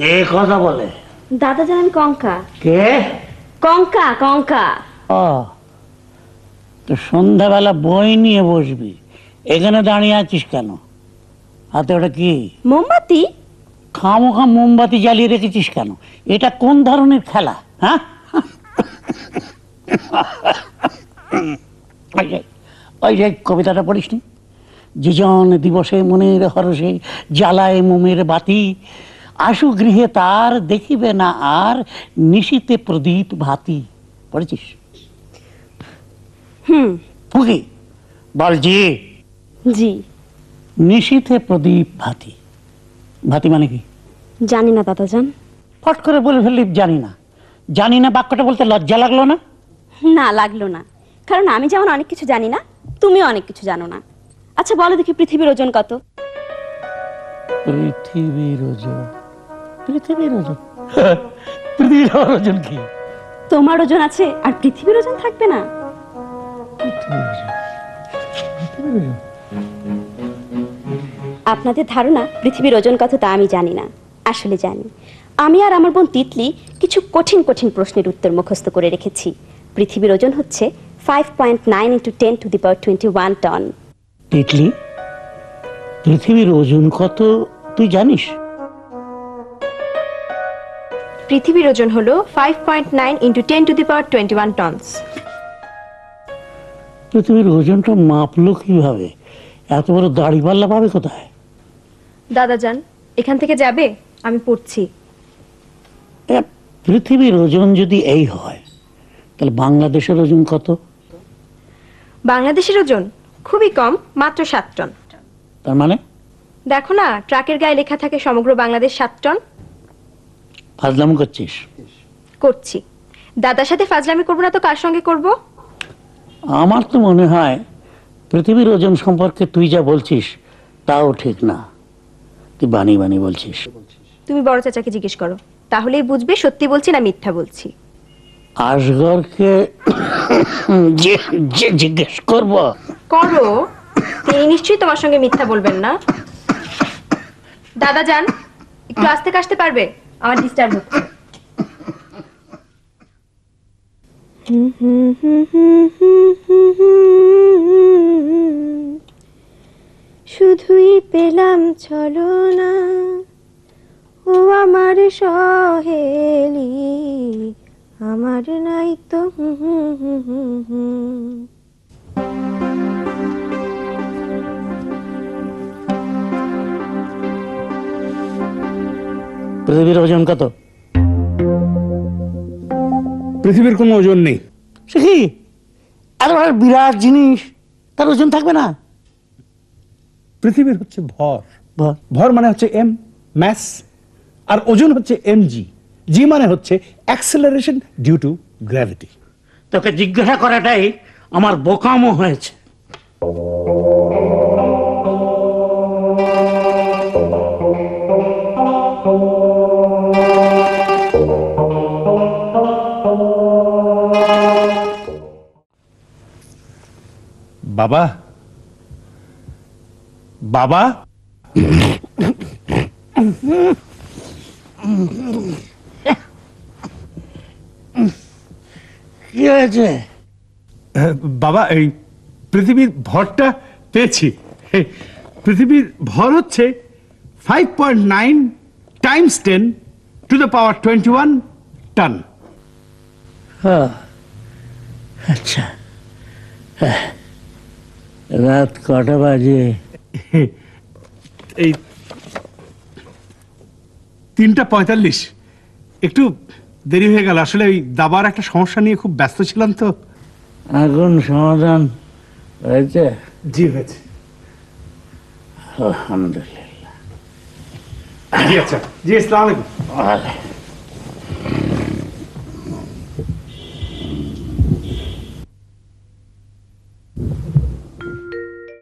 কে কথা বলে? দাদা জানেন কঙ্কা। কে? কঙ্কা কঙ্কা। ও তো সন্ধ্যাবেলা বই নিয়ে বসবি, এখানে দাঁড়িয়ে আছিস কেন? হাতে ওটা কি? মোমবাতি। খামোখা মোমবাতি জ্বালিয়ে রেখেছিস কেন? এটা কোন ধরনের খেলা? হ্যাঁ, ওই যে কবিতাটা পড়িসনি? যেজন দিবসে মনের হরসে জ্বালায় মোমের বাতি, আশু গৃহে তার দেখিবে না আর নিশীতে প্রদীপ ভাতি। পড়েছিস? ফুকি বল জি। জি। নিশীতে প্রদীপ ভাতি, ভাতি মানে কি? জানি না দাদা জান। ফট করে বলে ফেললি জানি না। জানি না বাক্যটা বলতে লজ্জা লাগলো না? না লাগলো না, কারণ আমি যেমন অনেক কিছু জানি না, তুমিও অনেক কিছু জানো না। আচ্ছা বলো দেখি, পৃথিবীর ওজন কত? পৃথিবীর ওজন? পৃথিবীর ওজন? পৃথিবীর ওজন কি? তোমার ওজন আছে আর পৃথিবীর ওজন থাকবে না? আপনাদের ধারণা পৃথিবীর ওজন কত তা আমি জানি না, আসলে জানি। আমি আর আমার বোন তিতলি কিছু কঠিন কঠিন প্রশ্নের উত্তর মুখস্থ করে রেখেছি। পৃথিবীর ওজন হচ্ছে 5.9 × 10⁻21 টন। তিতলি, পৃথিবীর ওজন কত তুই জানিস? পৃথিবীর ওজন হলো 5.9 × 10⁻21 টনস। পৃথিবীর ওজনটা মাপলো কিভাবে? এত বড় দাড়িপাল্লা পাবে কোথায়? দাদা যান, এখান থেকে যাবে, আমি পড়ছি। পৃথিবীর ওজন যদি এই হয়, তাহলে বাংলাদেশের ওজন কত? বাংলাদেশের ওজন খুবই কম, মাত্র 7 টন। তার মানে? দেখো না, ট্রাকের গায়ে লেখা থাকে সমগ্র বাংলাদেশ 7 টন। ফাজলামি করছিস? করছি। দাদার সাথে ফাজলামি করবো না তো কার সঙ্গে করব? আমার তো মনে হয় পৃথিবীর ওজন সম্পর্কে তুই যা বলছিস তাও ঠিক না, তুই বানি বানি বলছিস। তুমি বড় চাচাকে জিজ্ঞেস করো, তাহলেই বুঝবে সত্যি বলছি না মিথ্যা বলছি। আসগরকে জিজ্ঞেস করব? করো, তিনি নিশ্চয়ই তোমার সঙ্গে মিথ্যা বলবেন না। দাদা যান, একটু আস্তে কাশতে পারবে? আমার ডিস্টার্ব হচ্ছে। শুধুই পেলাম ছলনা, ও আমার সহেলি, আমার নাই তো। পৃথিবীর ওজন কত? পৃথিবীর কোনো ওজন নেই। সে কি এত বড় বিরাট জিনিস, তার ওজন থাকবে না? পৃথিবীর হচ্ছে ভর। ভর? ভর মানে হচ্ছে এম, ম্যাস, আর ওজন হচ্ছে mg। জি মানে হচ্ছে অ্যাক্সেলারেশন ডিউ টু গ্র্যাভিটি। তোকে জিজ্ঞাসা করাটাই আমার বোকামো হয়েছে। বাবা, বাবা, কি হয়েছে? বাবা, এই পৃথিবীর ভরটা পেয়েছি। পৃথিবীর ভর হচ্ছে 5.9 × 10⁻21 টন। আচ্ছা, রাত কটা বাজে? এই 3:45। একটু দেরি হয়ে গেল, আসলে ওই দাবার একটা সমস্যা নিয়ে খুব ব্যস্ত ছিলাম তো। এখন সমাধান হয়েছে? জি হয়েছে। আলহামদুলিল্লাহ। জি আচ্ছা, জি আসসালামু আলাইকুম। ওয়ালাইকুম